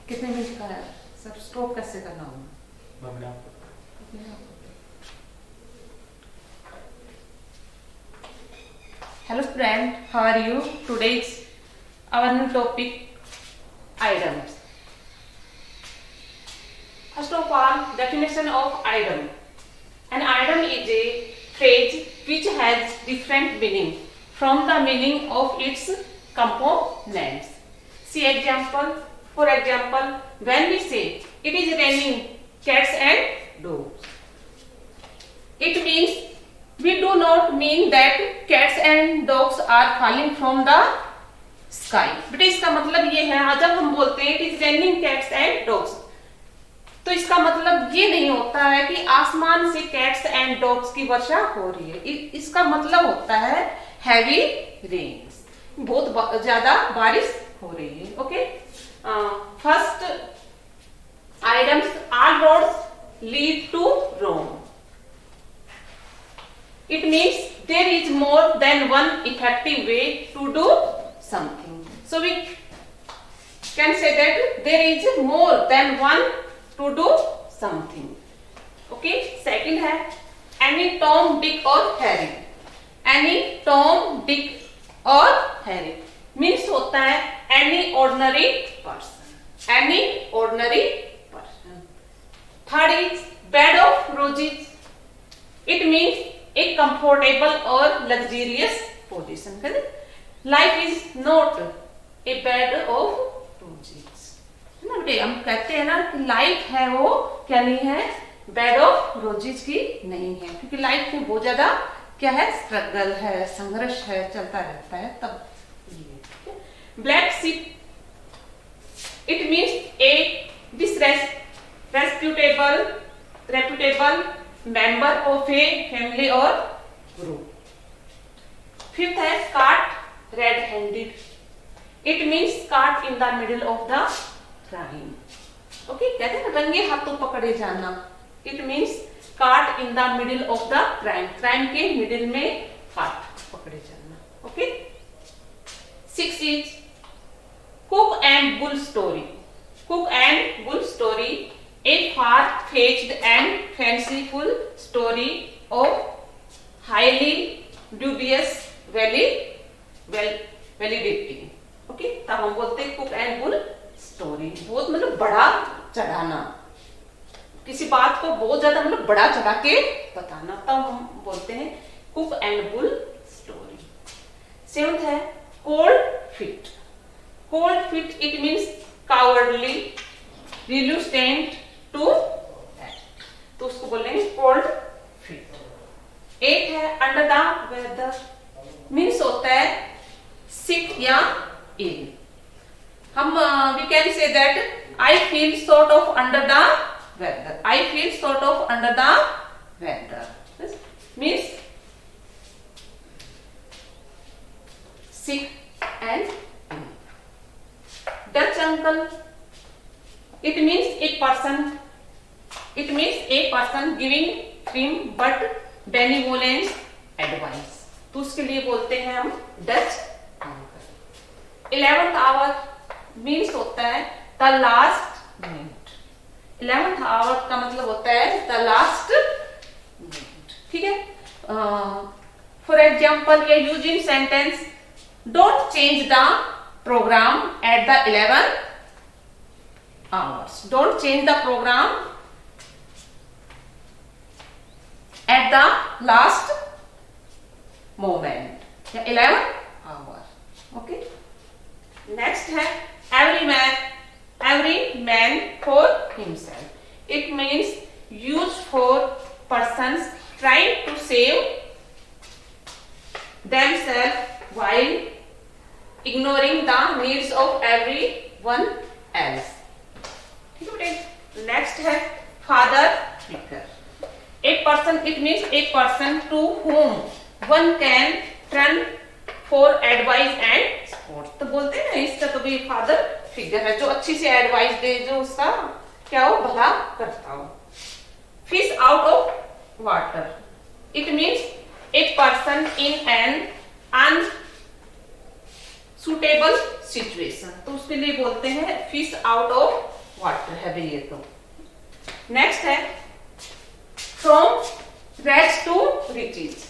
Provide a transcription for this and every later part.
कितने मिनट का है सर? स्टॉप कैसे करना होगा? Hello friend, how are you? Today's our new topic items. First of all, definition of item. An item is a phrase which has different meaning from the meaning of its components. See example. For example, when we say it is raining cats and dogs, it means we do not mean that cats and dogs are falling from the sky. बेटा इसका मतलब ये है, जब हम बोलते हैं it is raining cats and dogs, तो इसका मतलब ये नहीं होता है कि आसमान से कैट्स एंड डॉग्स की वर्षा हो रही है। इसका मतलब होता है हैवी रेन्स, बहुत ज्यादा बारिश हो रही है। Okay, first items, all roads lead to Rome. It means there is more than one effective way to do something. So we can say that there is more than one to do something. Okay. Second है any Tom, Dick or Harry. Any Tom, Dick or Harry means होता है any ordinary person. Any ordinary person. Third is bed of roses. It means a comfortable or luxurious position. Life is not a bed of roses. है ना बेटे, हम कहते हैं ना कि लाइफ है वो क्या नहीं है, बेड ऑफ रोजेस की नहीं है, क्योंकि लाइफ में बहुत ज्यादा क्या है, स्ट्रगल है, संघर्ष है, चलता रहता है। तब black ship, it means A reputable member of a family or group. Fifth है caught red-handed. It means caught in the middle of the crime. Okay, कहते हैं रंगे हाथों पकड़े जाना। It means caught in the middle of the crime. Crime के middle में caught पकड़े जाना। Okay. Six is cook and bull story. Cook and bull story. A far-fetched and fanciful story of highly dubious validity. Okay, तब हम बोलते हैं cock and bull story. बहुत मतलब बड़ा चढ़ाना, किसी बात को बहुत ज्यादा मतलब बड़ा चढ़ा के बताना, तब हम बोलते हैं cock and bull story. Seventh है cold feet. Cold feet it means cowardly, reluctant to, तो उसको बोलेंगे कोल्ड फीट। एक है अंडर द वेदर, मीन्स होता है सिक या इल। हम we can say that I feel sort of under the weather. I feel sort of under the weather means sick and ill. Dutch uncle, it means a person giving firm but benevolent advice, तो उसके लिए बोलते हैं हम Dutch uncle. 11th hour means होता है the last minute. 11th hour का मतलब होता है द लास्ट मिनट। ठीक है, फॉर एग्जाम्पल ये use in sentence, don't change the programme at the 11th hours. Don't change the program at the last moment. 11th hour. Okay. Next है every man for himself. It means used for persons trying to save themselves while ignoring the needs of everyone else. Next है father figure. एक person, it means एक person to whom one can turn for advice and support, तो बोलते हैं ना इसका तो भी फादर फिगर है, जो अच्छी सी एडवाइस दे, जो उसका क्या हो, भला करता हो। Fish out of water, it means a person in an unsuitable situation, तो उसके लिए बोलते हैं फिश आउट ऑफ वाटर है भी ये तो। नेक्स्ट है from rags to riches.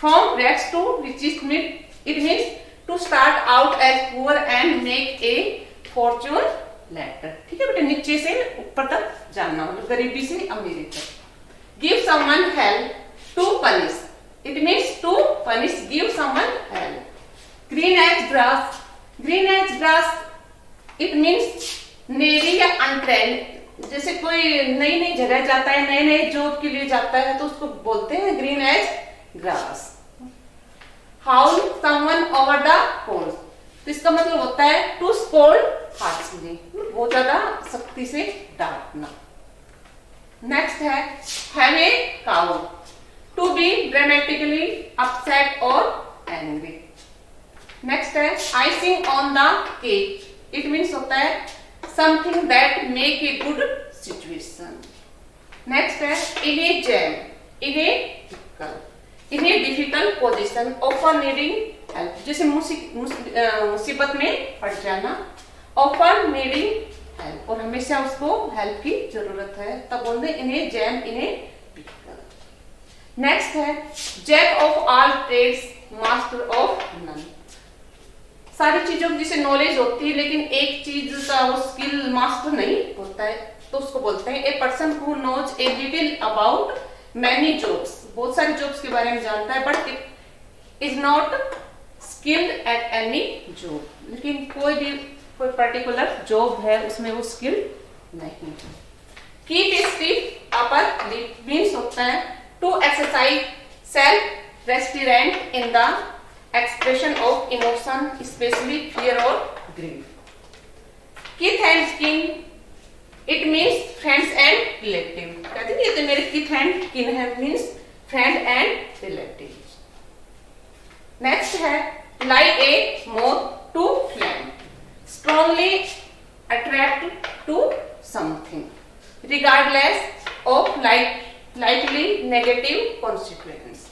From rags to riches it means to start out as poor and make a fortune later. ठीक है बेटा, नीचे से ऊपर तक जानना, मतलब गरीबी से अमीरी तक। Give someone help to punish it means to punish, give someone help. Green as grass, green as grass it means naive या अनट्रेंड, जैसे कोई नई नई जगह जाता है, नए नए जॉब के लिए जाता है तो उसको बोलते हैं green as grass. Haul someone over the cold, तो इसका मतलब होता है टू स्कोल्ड हार्शली, बहुत ज्यादा सख्ती से डांटना। नेक्स्ट है have a cow, to be dramatically upset और एंग्री। नेक्स्ट है icing on the cake it means होता है something that make a good situation. Next है in a jam, in a difficult position offer needing help, जैसे मुसीबत में पड़ जाना, ऑफर नीडिंग हेल्प, और हमेशा उसको हेल्प की जरूरत है, तब बोलते हैं in a jam, in a difficult. Next है jack of all trades master of none, सारी चीजों की जिसे नॉलेज होती है लेकिन एक चीज का वो स्किल मास्टर नहीं होता है, तो उसको बोलते हैं a person who knows a little about many jobs, बहुत सारी जॉब्स के बारे में जानता है but it is not skilled at any job, लेकिन कोई पर्टिकुलर जॉब है उसमें वो स्किल नहीं है। Keep a stiff upper lip means होता है to exercise self restraint in the expression of emotion, especially fear or grief. Kith and kin, it means friends and relative. कहते हैं ये तो मेरे kith and kin है, means friend and relative. Next है like a moth to flame, strongly attract to something, regardless of likely negative consequence.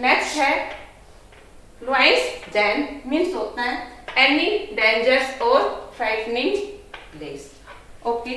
Next है Noise then means होता है any dangerous or frightening place. Okay.